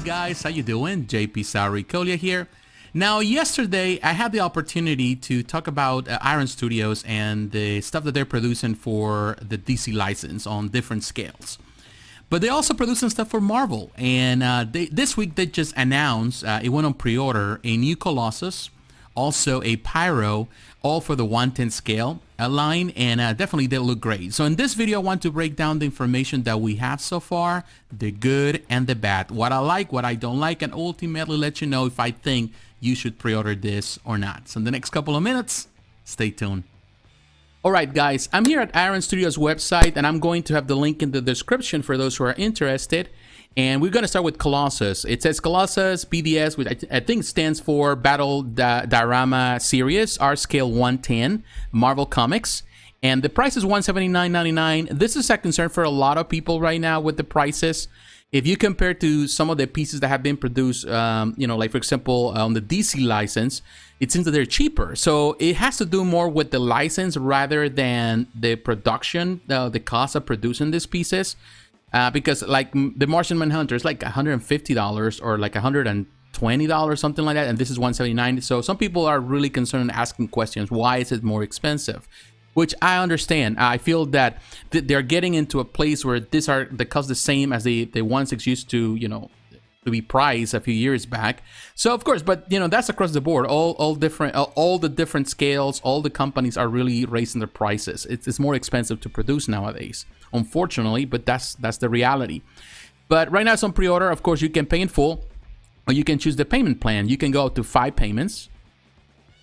guys, how you doing? jpsarrireviews here. Now, yesterday I had the opportunity to talk about Iron Studios and the stuff that they're producing for the DC license on different scales. But they're also producing stuff for Marvel, and this week they just announced, it went on pre-order, a new Colossus, also a Pyro, all for the 110 scale line, and definitely they look great. So in this video I want to break down the information that we have so far, the good and the bad, what I like, what I don't like, and ultimately let you know if I think you should pre-order this or not. So in the next couple of minutes, stay tuned. Alright guys, I'm here at Iron Studios website, and I'm going to have the link in the description for those who are interested. And we're going to start with Colossus. It says Colossus BDS, which I think stands for Battle Diorama Series, R-Scale 110, Marvel Comics. And the price is $179.99. This is a concern for a lot of people right now with the prices. If you compare to some of the pieces that have been produced, like for example, on the DC license, it seems that they're cheaper. So it has to do more with the license rather than the production, the cost of producing these pieces. Because like the Martian Manhunter is like $150 or like $120, something like that, and this is $179. So some people are really concerned, asking questions, why is it more expensive? Which I understand. I feel that they're getting into a place where the cost the same as the ones it used to, to be priced a few years back. So of course, but that's across the board. All the different scales, all the companies are really raising their prices. It's more expensive to produce nowadays, unfortunately, but that's the reality. But right now it's on pre-order. Of course, you can pay in full, or you can choose the payment plan. You can go up to 5 payments.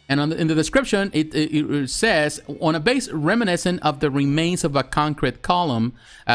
And in the description, it says, on a base reminiscent of the remains of a concrete column,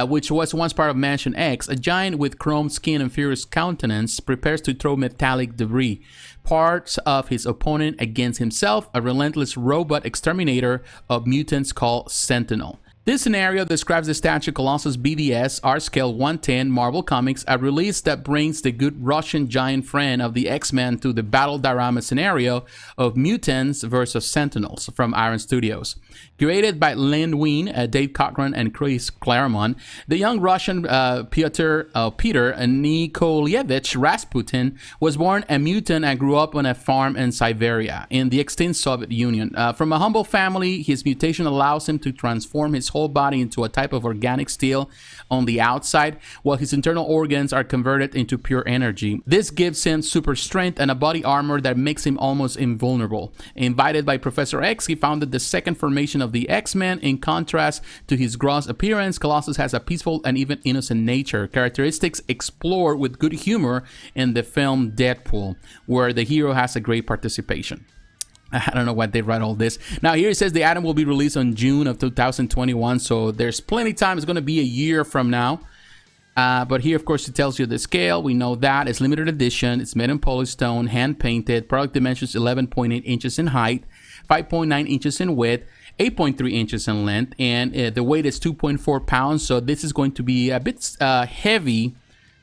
which was once part of Mansion X, a giant with chrome skin and furious countenance prepares to throw metallic debris, parts of his opponent against himself, a relentless robot exterminator of mutants called Sentinel. This scenario describes the statue Colossus BDS, R-Scale 110, Marvel Comics, a release that brings the good Russian giant friend of the X-Men to the battle diorama scenario of mutants versus Sentinels from Iron Studios. Created by Len Wein, Dave Cochran, and Chris Claremont, the young Russian Peter Nikolaevich Rasputin was born a mutant and grew up on a farm in Siberia, in the extinct Soviet Union. From a humble family, his mutation allows him to transform his whole body into a type of organic steel on the outside, while his internal organs are converted into pure energy. This gives him super strength and a body armor that makes him almost invulnerable. Invited by Professor X, he founded the second formation of the X-Men. In contrast to his gross appearance, Colossus has a peaceful and even innocent nature, characteristics explored with good humor in the film Deadpool, where the hero has a great participation. I don't know why they write all this. Now here it says the item will be released on June of 2021, so there's plenty of time. It's going to be a year from now. But here, of course, it tells you the scale. We know that. It's limited edition. It's made in polystone, hand-painted. Product dimensions 11.8 inches in height, 5.9 inches in width, 8.3 inches in length, and the weight is 2.4 pounds. So this is going to be a bit heavy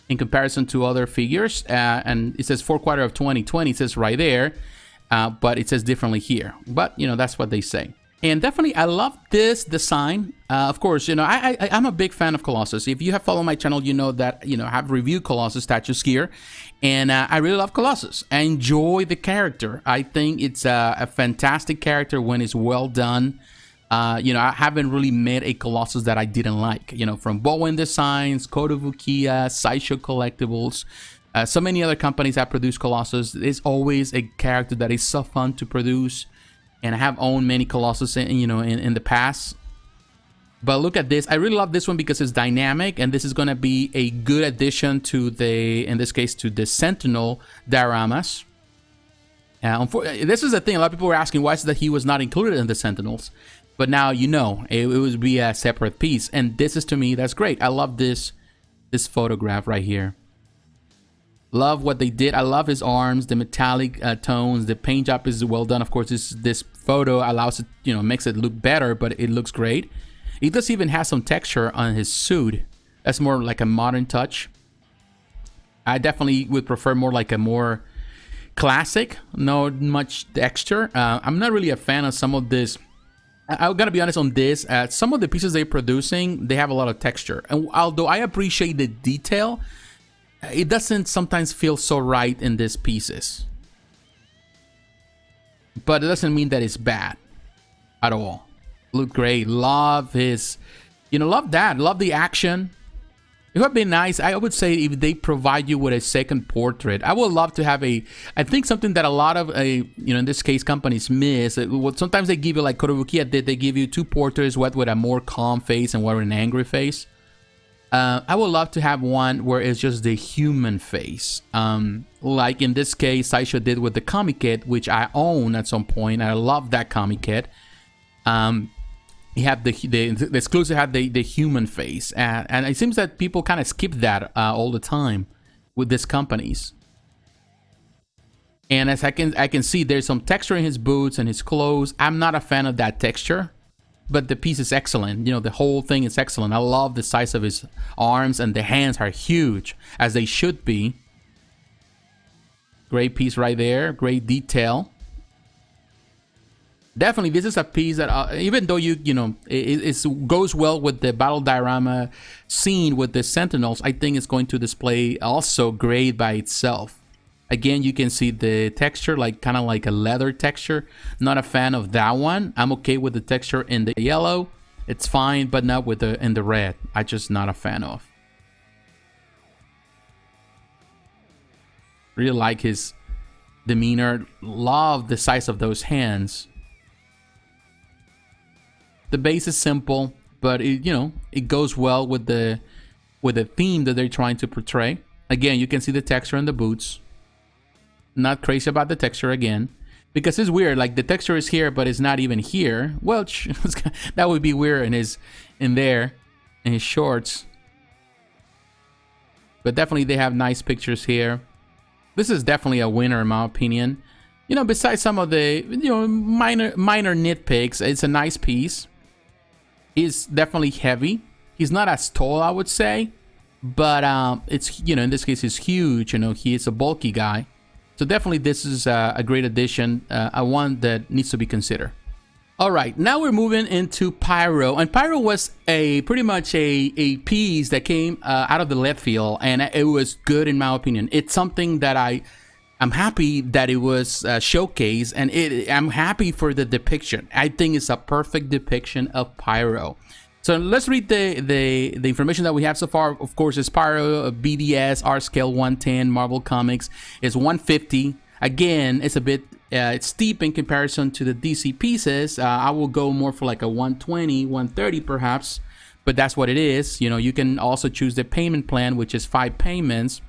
in comparison to other figures. And it says 4th quarter of 2020. It says right there. But it says differently here, but that's what they say. And definitely I love this design. Of course, I'm a big fan of Colossus. If you have followed my channel, you know that I have reviewed Colossus statues here, and I really love Colossus. I enjoy the character. I think it's a fantastic character when it's well done. I haven't really met a Colossus that I didn't like, from Bowen Designs, Kotobukiya, Sideshow Collectibles. So many other companies that produce Colossus. It's always a character that is so fun to produce, and I have owned many Colossus in the past. But look at this. I really love this one because it's dynamic, and this is going to be a good addition to in this case, to the Sentinel dioramas. This is the thing. A lot of people were asking why is it that he was not included in the Sentinels, but now it would be a separate piece, and this is, to me, that's great. I love this photograph right here. Love what they did. I love his arms, the metallic tones. The paint job is well done. Of course, this photo allows it, makes it look better, but it looks great. It does even have some texture on his suit. That's more like a modern touch. I definitely would prefer more like a more classic, not much texture. I'm not really a fan of some of this. I gotta be honest on this. Some of the pieces they're producing, they have a lot of texture. And although I appreciate the detail, it doesn't sometimes feel so right in these pieces. But it doesn't mean that it's bad at all. Look great. Love his, love that. Love the action. It would be nice, I would say, if they provide you with a second portrait. I would love to have I think something that a lot of, in this case, companies miss. Sometimes they give you, like Korobukiya did, they give you two portraits, one with a more calm face and one with an angry face. I would love to have one where it's just the human face. Like in this case, Sideshow did with the comic kit, which I own at some point. I love that comic kit. You have the exclusive had the human face, and it seems that people kind of skip that all the time with these companies. And as I can see, there's some texture in his boots and his clothes. I'm not a fan of that texture, but the piece is excellent. The whole thing is excellent. I love the size of his arms, and the hands are huge, as they should be. Great piece right there. Great detail. Definitely, this is a piece that, even though it goes well with the battle diorama scene with the Sentinels, I think it's going to display also great by itself. Again, you can see the texture, kind of like a leather texture. Not a fan of that one. I'm okay with the texture in the yellow. It's fine, but not with in the red. I'm just not a fan of. Really like his demeanor. Love the size of those hands. The base is simple, but it goes well with the theme that they're trying to portray. Again, you can see the texture in the boots. Not crazy about the texture again, because it's weird. Like the texture is here, but it's not even here. Well, that would be weird in his shorts. But definitely they have nice pictures here. This is definitely a winner in my opinion. Besides some of the minor nitpicks, it's a nice piece. He's definitely heavy. He's not as tall, I would say, but it's in this case he's huge. He is a bulky guy, so definitely this is a great addition, one that needs to be considered. All right, now we're moving into Pyro, and Pyro was pretty much a piece that came out of the left field, and it was good in my opinion. It's something that I'm happy that it was showcased, and I'm happy for the depiction. I think it's a perfect depiction of Pyro. So let's read the information that we have so far. Of course, it's Pyro BDS, R scale 110, Marvel Comics is 150. Again, it's a bit it's steep in comparison to the DC pieces. I will go more for like a 120, 130 perhaps, but that's what it is. You can also choose the payment plan, which is 5 payments.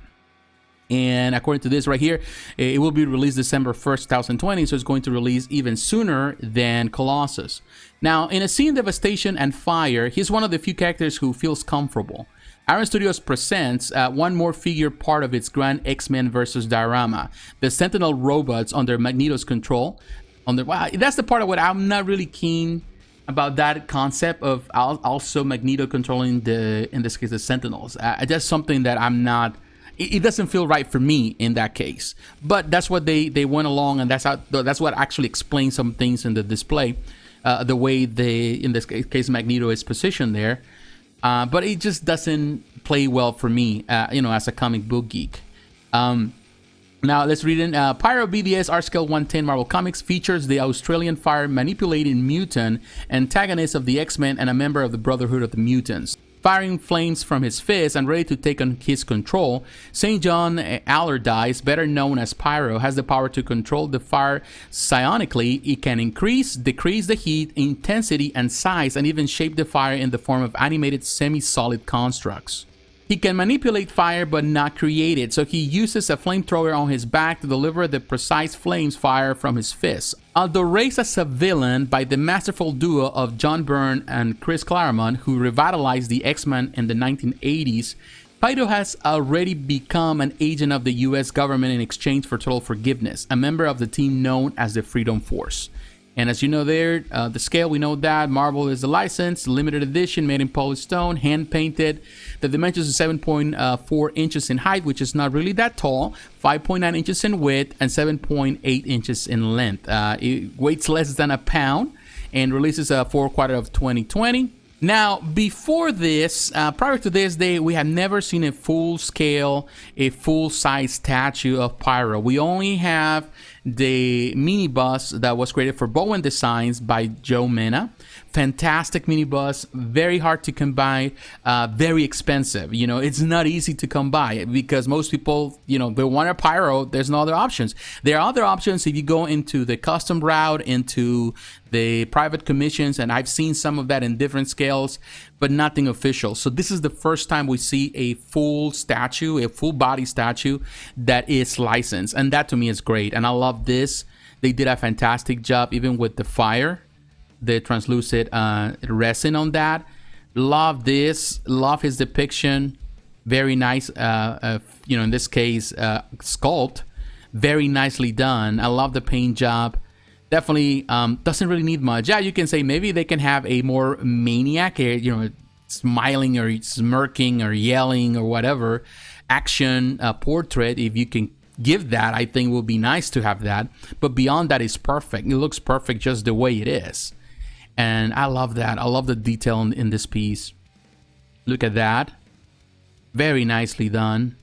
And according to this right here, it will be released December 1st, 2020, so it's going to release even sooner than Colossus. Now, in a scene devastation and fire, he's one of the few characters who feels comfortable. Iron Studios presents one more figure part of its grand X-Men versus diorama, the Sentinel robots under Magneto's control. Wow, that's the part of what I'm not really keen about, that concept of also Magneto controlling in this case, the Sentinels. That's something that I'm not... It doesn't feel right for me in that case, but that's what they went along, and that's what actually explains some things in the display, the way in this case Magneto is positioned there, but it just doesn't play well for me, as a comic book geek. Now let's read in. Pyro BDS R scale 110 Marvel Comics features the Australian fire manipulating mutant antagonist of the X-Men and a member of the Brotherhood of the Mutants. Firing flames from his fist and ready to take on his control, St. John Allardyce, better known as Pyro, has the power to control the fire psionically. It can increase, decrease the heat, intensity, and size, and even shape the fire in the form of animated semi-solid constructs. He can manipulate fire but not create it, so he uses a flamethrower on his back to deliver the precise flames fire from his fists. Although raised as a villain by the masterful duo of John Byrne and Chris Claremont, who revitalized the X-Men in the 1980s, Pyro has already become an agent of the US government in exchange for total forgiveness, a member of the team known as the Freedom Force. And as you know there, the scale, we know that. Marvel is the license, limited edition, made in polished stone, hand-painted. The dimensions are 7.4 inches in height, which is not really that tall, 5.9 inches in width, and 7.8 inches in length. It weighs less than a pound and releases 4/4 of 2020. Now, before this, prior to this day, we had never seen a full-scale, a full-size statue of Pyro. We only have the mini bus that was created for Bowen Designs by Joe Mena. Fantastic mini bus, very hard to come by, very expensive. You know, it's not easy to come by because most people, you know, they want a Pyro. There's no other options. There are other options if you go into the custom route, into the private commissions, and I've seen some of that in different scales, but nothing official. So this is the first time we see a full statue, a full body statue that is licensed, and that to me is great. And I love this. They did a fantastic job even with the fire, the translucent resin on that. Love this. Love his depiction. Very nice. You know, in this case, sculpt. Very nicely done. I love the paint job. Definitely doesn't really need much. Yeah, you can say maybe they can have a more maniac, you know, smiling or smirking or yelling or whatever action portrait. If you can give that, I think it would be nice to have that. But beyond that, it's perfect. It looks perfect just the way it is. And I love that. I love the detail in this piece. Look at that. Very nicely done.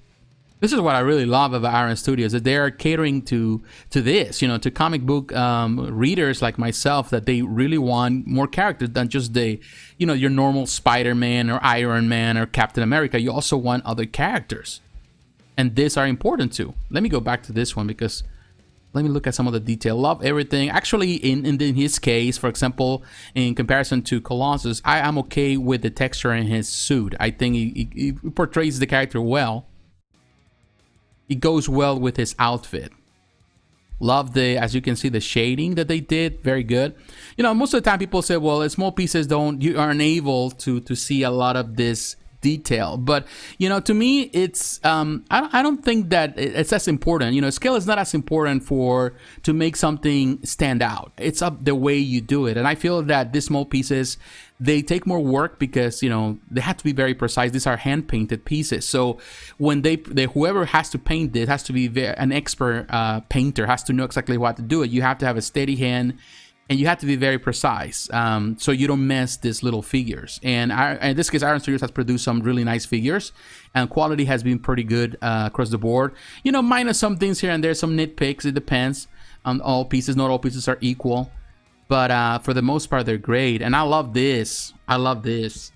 This is what I really love about Iron Studios, that they are catering to this, you know, to comic book readers like myself, that they really want more characters than just the, you know, your normal Spider-Man or Iron Man or Captain America. You also want other characters, and these are important too. Let me go back to this one because let me look at some of the detail. Love everything. Actually, in his case, for example, in comparison to Colossus, I am okay with the texture in his suit. I think he portrays the character well. It goes well with his outfit. Love the, as you can see, the shading that they did. Very good. You know, most of the time people say, well, small pieces you are unable to see a lot of this detail. But, you know, to me, it's, I don't think that it's as important. You know, scale is not as important to make something stand out. It's up the way you do it. And I feel that these small pieces, they take more work because, you know, they have to be very precise. These are hand painted pieces. So when whoever has to paint this has to be an expert painter, has to know exactly what to do it. You have to have a steady hand, and you have to be very precise, so you don't mess these little figures. And in this case, Iron Studios has produced some really nice figures, and quality has been pretty good across the board. You know, minus some things here and there, some nitpicks. It depends on all pieces. Not all pieces are equal, but for the most part, they're great. And I love this. I love this.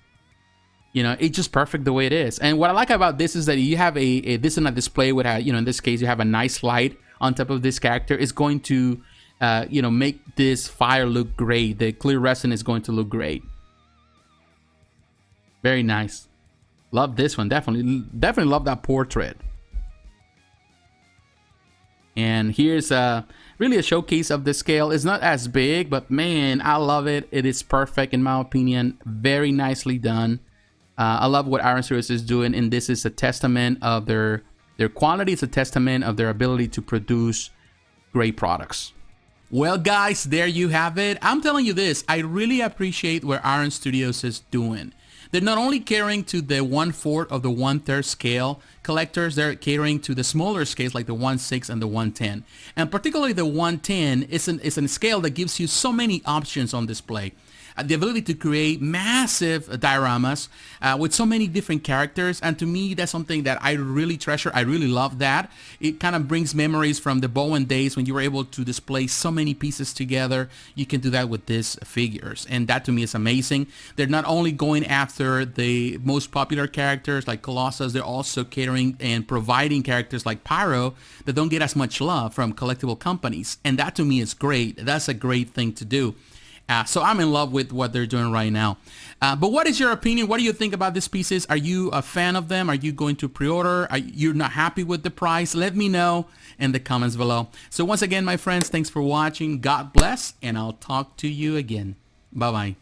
You know, it's just perfect the way it is. And what I like about this is that you have this in a display with you know, in this case, you have a nice light on top of this character. It's going to you know, make this fire look great. The clear resin is going to look great. Very nice. Love this one. Definitely love that portrait. And here's really a showcase of the scale. It's not as big, but man, I love it. It is perfect in my opinion. Very nicely done. I love what Iron Studios is doing, and this is a testament of their quality. It's a testament of their ability to produce great products. Well, guys, there you have it. I'm telling you this, I really appreciate what Iron Studios is doing. They're not only catering to the 1/4 of the 1/3 scale collectors, they're catering to the smaller scales like the 1/6 and the 1/10. And particularly the 1/10 is a scale that gives you so many options on display. The ability to create massive dioramas with so many different characters, and to me that's something that I really treasure. I really love that. It kind of brings memories from the Bowen days when you were able to display so many pieces together. You can do that with these figures, and that to me is amazing. They're not only going after the most popular characters like Colossus, they're also catering and providing characters like Pyro that don't get as much love from collectible companies, and that to me is great. That's a great thing to do. So I'm in love with what they're doing right now. But what is your opinion? What do you think about these pieces? Are you a fan of them? Are you going to pre-order? You're not happy with the price? Let me know in the comments below. So once again, my friends, thanks for watching. God bless, and I'll talk to you again. Bye-bye.